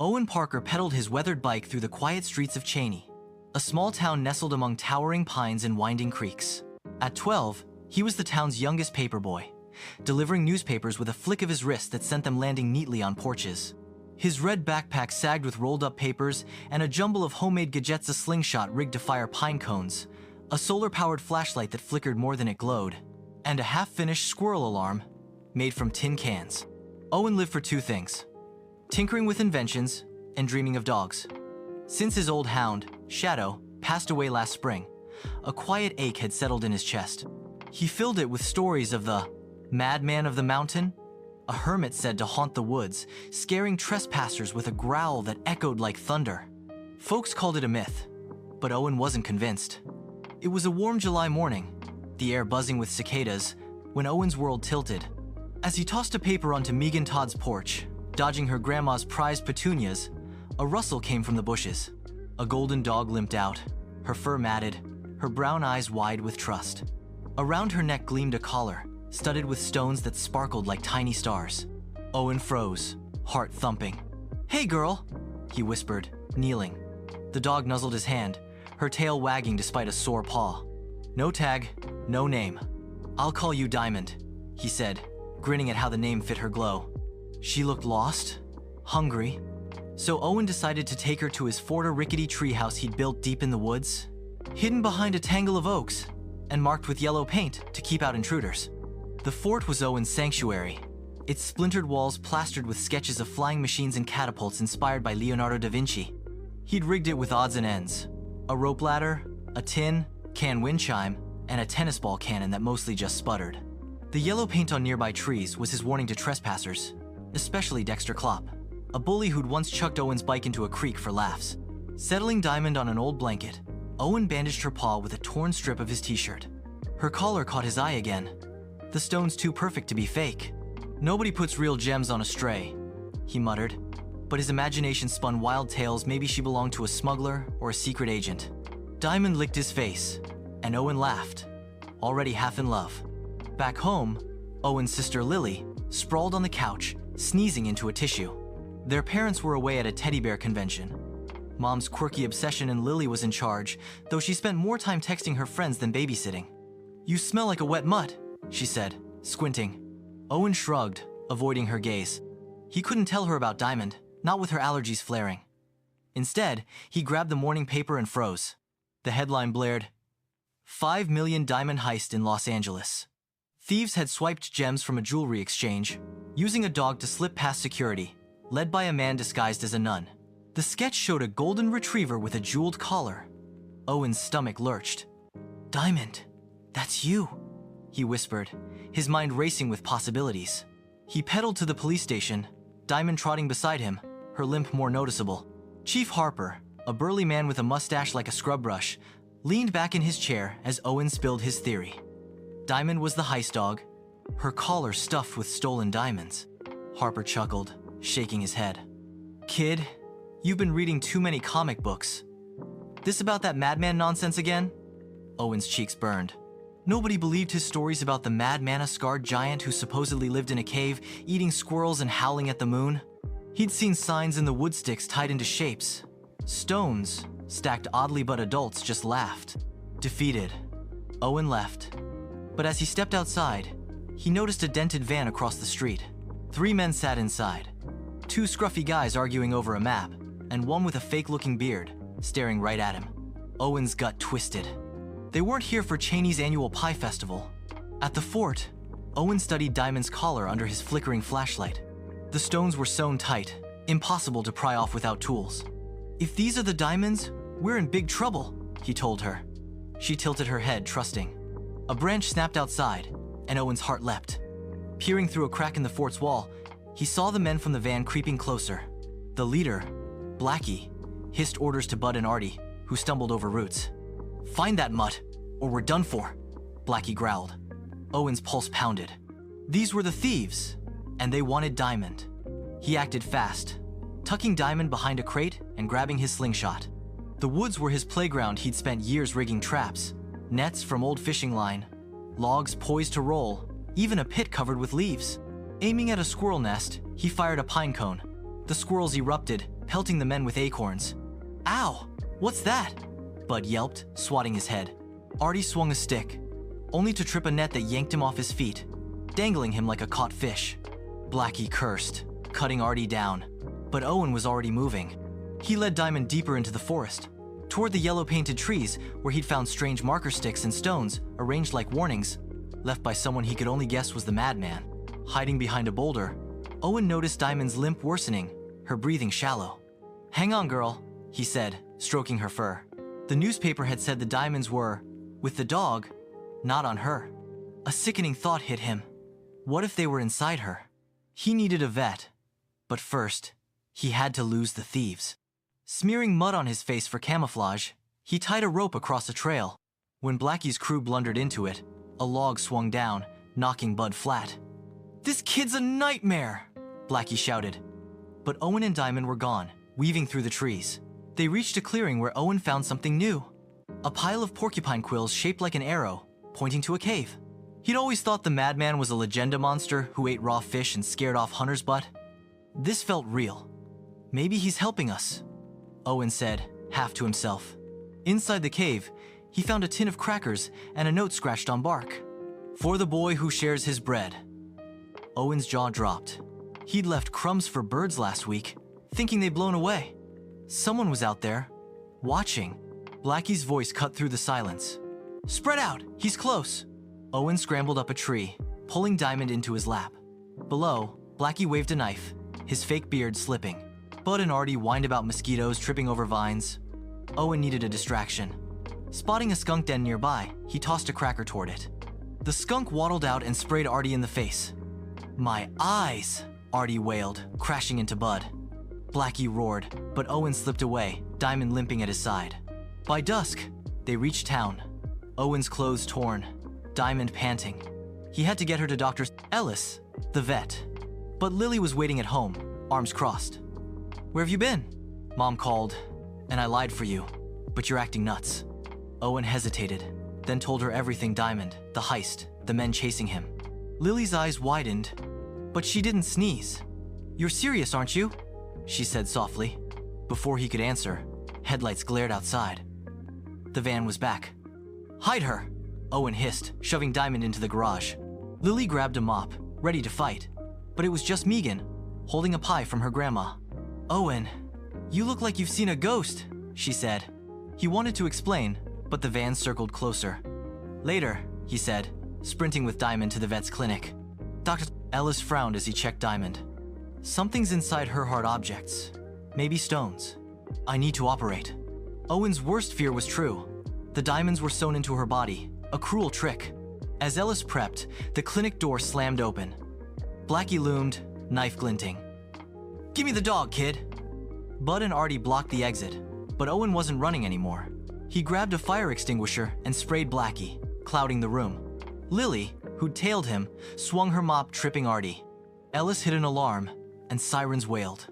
Owen Parker pedaled his weathered bike through the quiet streets of Cheney, a small town nestled among towering pines and winding creeks. At 12, he was the town's youngest paperboy, delivering newspapers with a flick of his wrist that sent them landing neatly on porches. His red backpack sagged with rolled-up papers and a jumble of homemade gadgets, a slingshot rigged to fire pine cones, a solar-powered flashlight that flickered more than it glowed, and a half-finished squirrel alarm made from tin cans. Owen lived for two things: tinkering with inventions and dreaming of dogs. Since his old hound, Shadow, passed away last spring, a quiet ache had settled in his chest. He filled it with stories of the madman of the mountain, a hermit said to haunt the woods, scaring trespassers with a growl that echoed like thunder. Folks called it a myth, but Owen wasn't convinced. It was a warm July morning, the air buzzing with cicadas, when Owen's world tilted. As he tossed a paper onto Megan Todd's porch, dodging her grandma's prized petunias, a rustle came from the bushes. A golden dog limped out, her fur matted, her brown eyes wide with trust. Around her neck gleamed a collar, studded with stones that sparkled like tiny stars. Owen froze, heart thumping. "Hey girl," he whispered, kneeling. The dog nuzzled his hand, her tail wagging despite a sore paw. "No tag, no name. I'll call you Diamond," he said, grinning at how the name fit her glow. She looked lost, hungry. So Owen decided to take her to his Forta rickety treehouse he'd built deep in the woods, hidden behind a tangle of oaks, and marked with yellow paint to keep out intruders. The fort was Owen's sanctuary, its splintered walls plastered with sketches of flying machines and catapults inspired by Leonardo da Vinci. He'd rigged it with odds and ends: a rope ladder, a tin can wind chime, and a tennis ball cannon that mostly just sputtered. The yellow paint on nearby trees was his warning to trespassers, especially Dexter Klopp, a bully who'd once chucked Owen's bike into a creek for laughs. Settling Diamond on an old blanket, Owen bandaged her paw with a torn strip of his t-shirt. Her collar caught his eye again. The stone's too perfect to be fake. "Nobody puts real gems on a stray," he muttered, but his imagination spun wild tales. Maybe she belonged to a smuggler or a secret agent. Diamond licked his face, and Owen laughed, already half in love. Back home, Owen's sister Lily sprawled on the couch, sneezing into a tissue. Their parents were away at a teddy bear convention. Mom's quirky obsession, and Lily was in charge, though she spent more time texting her friends than babysitting. "You smell like a wet mutt," she said, squinting. Owen shrugged, avoiding her gaze. He couldn't tell her about Diamond, not with her allergies flaring. Instead, he grabbed the morning paper and froze. The headline blared, "5 million diamond heist in Los Angeles." Thieves had swiped gems from a jewelry exchange, using a dog to slip past security, led by a man disguised as a nun. The sketch showed a golden retriever with a jeweled collar. Owen's stomach lurched. "Diamond, that's you," he whispered, his mind racing with possibilities. He pedaled to the police station, Diamond trotting beside him, her limp more noticeable. Chief Harper, a burly man with a mustache like a scrub brush, leaned back in his chair as Owen spilled his theory. Diamond was the heist dog, her collar stuffed with stolen diamonds. Harper chuckled, shaking his head. "Kid, you've been reading too many comic books. This about that madman nonsense again?" Owen's cheeks burned. Nobody believed his stories about the madman, a scarred giant who supposedly lived in a cave, eating squirrels and howling at the moon. He'd seen signs in the wood sticks tied into shapes. Stones, stacked oddly, but adults just laughed. Defeated, Owen left. But as he stepped outside, he noticed a dented van across the street. 3 men sat inside. 2 scruffy guys arguing over a map, and one with a fake-looking beard, staring right at him. Owen's gut twisted. They weren't here for Cheney's annual pie festival. At the fort, Owen studied Diamond's collar under his flickering flashlight. The stones were sewn tight, impossible to pry off without tools. "If these are the diamonds, we're in big trouble," he told her. She tilted her head, trusting. A branch snapped outside, and Owen's heart leapt. Peering through a crack in the fort's wall, he saw the men from the van creeping closer. The leader, Blackie, hissed orders to Bud and Artie, who stumbled over roots. "Find that mutt, or we're done for," Blackie growled. Owen's pulse pounded. These were the thieves, and they wanted Diamond. He acted fast, tucking Diamond behind a crate and grabbing his slingshot. The woods were his playground. He'd spent years rigging traps, nets from old fishing line, logs poised to roll, even a pit covered with leaves. Aiming at a squirrel nest, he fired a pine cone. The squirrels erupted, pelting the men with acorns. Ow! What's that? Bud yelped, swatting his head. Artie swung a stick, only to trip a net that yanked him off his feet, dangling him like a caught fish. Blackie cursed, cutting Artie down, but Owen was already moving. He led Diamond deeper into the forest, toward the yellow-painted trees where he'd found strange marker sticks and stones arranged like warnings, left by someone he could only guess was the madman. Hiding behind a boulder, Owen noticed Diamond's limp worsening, her breathing shallow. "Hang on, girl," he said, stroking her fur. The newspaper had said the diamonds were, with the dog, not on her. A sickening thought hit him. What if they were inside her? He needed a vet, but first, he had to lose the thieves. Smearing mud on his face for camouflage, he tied a rope across a trail. When Blackie's crew blundered into it, a log swung down, knocking Bud flat. "This kid's a nightmare!" Blackie shouted. But Owen and Diamond were gone, weaving through the trees. They reached a clearing where Owen found something new. A pile of porcupine quills shaped like an arrow, pointing to a cave. He'd always thought the madman was a legenda monster who ate raw fish and scared off hunters, but this felt real. "Maybe he's helping us," Owen said, half to himself. Inside the cave, he found a tin of crackers and a note scratched on bark. "For the boy who shares his bread." Owen's jaw dropped. He'd left crumbs for birds last week, thinking they'd blown away. Someone was out there, watching. Blackie's voice cut through the silence. "Spread out, he's close." Owen scrambled up a tree, pulling Diamond into his lap. Below, Blackie waved a knife, his fake beard slipping. Bud and Artie whined about mosquitoes tripping over vines. Owen needed a distraction. Spotting a skunk den nearby, he tossed a cracker toward it. The skunk waddled out and sprayed Artie in the face. "My eyes!" Artie wailed, crashing into Bud. Blackie roared, but Owen slipped away, Diamond limping at his side. By dusk, they reached town. Owen's clothes torn, Diamond panting. He had to get her to Dr. Ellis, the vet. But Lily was waiting at home, arms crossed. "Where have you been?" Mom called, "And I lied for you, but you're acting nuts." Owen hesitated, then told her everything: Diamond, the heist, the men chasing him. Lily's eyes widened, but she didn't sneeze. "You're serious, aren't you?" she said softly. Before he could answer, headlights glared outside. The van was back. "Hide her!" Owen hissed, shoving Diamond into the garage. Lily grabbed a mop, ready to fight, but it was just Megan, holding a pie from her grandma. "Owen, you look like you've seen a ghost," she said. He wanted to explain, but the van circled closer. "Later," he said, sprinting with Diamond to the vet's clinic. Dr. Ellis frowned as he checked Diamond. "Something's inside her hard objects. Maybe stones. I need to operate." Owen's worst fear was true. The diamonds were sewn into her body, a cruel trick. As Ellis prepped, the clinic door slammed open. Blackie loomed, knife glinting. "Give me the dog, kid." Bud and Artie blocked the exit, but Owen wasn't running anymore. He grabbed a fire extinguisher and sprayed Blackie, clouding the room. Lily, who'd tailed him, swung her mop, tripping Artie. Ellis hit an alarm, and sirens wailed.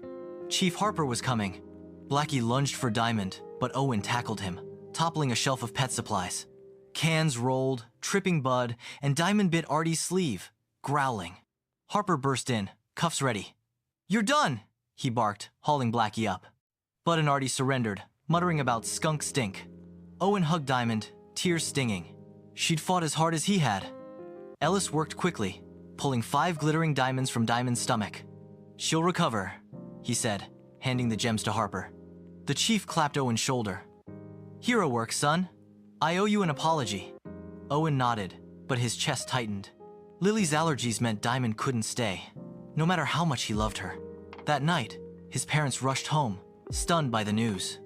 Chief Harper was coming. Blackie lunged for Diamond, but Owen tackled him, toppling a shelf of pet supplies. Cans rolled, tripping Bud, and Diamond bit Artie's sleeve, growling. Harper burst in, cuffs ready. "You're done!" he barked, hauling Blackie up. Bud and Artie surrendered, muttering about skunk stink. Owen hugged Diamond, tears stinging. She'd fought as hard as he had. Ellis worked quickly, pulling 5 glittering diamonds from Diamond's stomach. "She'll recover," he said, handing the gems to Harper. The chief clapped Owen's shoulder. "Hero work, son. I owe you an apology." Owen nodded, but his chest tightened. Lily's allergies meant Diamond couldn't stay, no matter how much he loved her. That night, his parents rushed home, stunned by the news.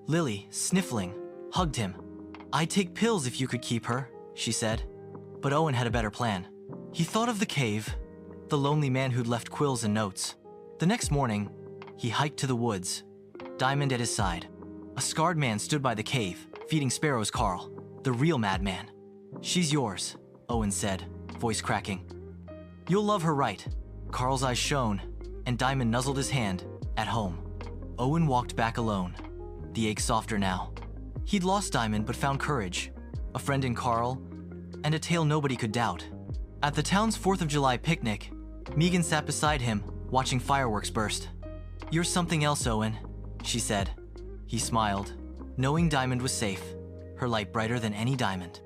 Lily, sniffling, hugged him. "I'd take pills if you could keep her," she said. But Owen had a better plan. He thought of the cave, the lonely man who'd left quills and notes. The next morning, he hiked to the woods, Diamond at his side. A scarred man stood by the cave, feeding sparrows Carl, the real madman. "She's yours," Owen said, voice cracking. "You'll love her right." Carl's eyes shone, and Diamond nuzzled his hand, at home. Owen walked back alone, the ache softer now. He'd lost Diamond but found courage, a friend in Carl, and a tale nobody could doubt. At the town's 4th of July picnic, Megan sat beside him, watching fireworks burst. "You're something else, Owen," she said. He smiled, knowing Diamond was safe, her light brighter than any diamond.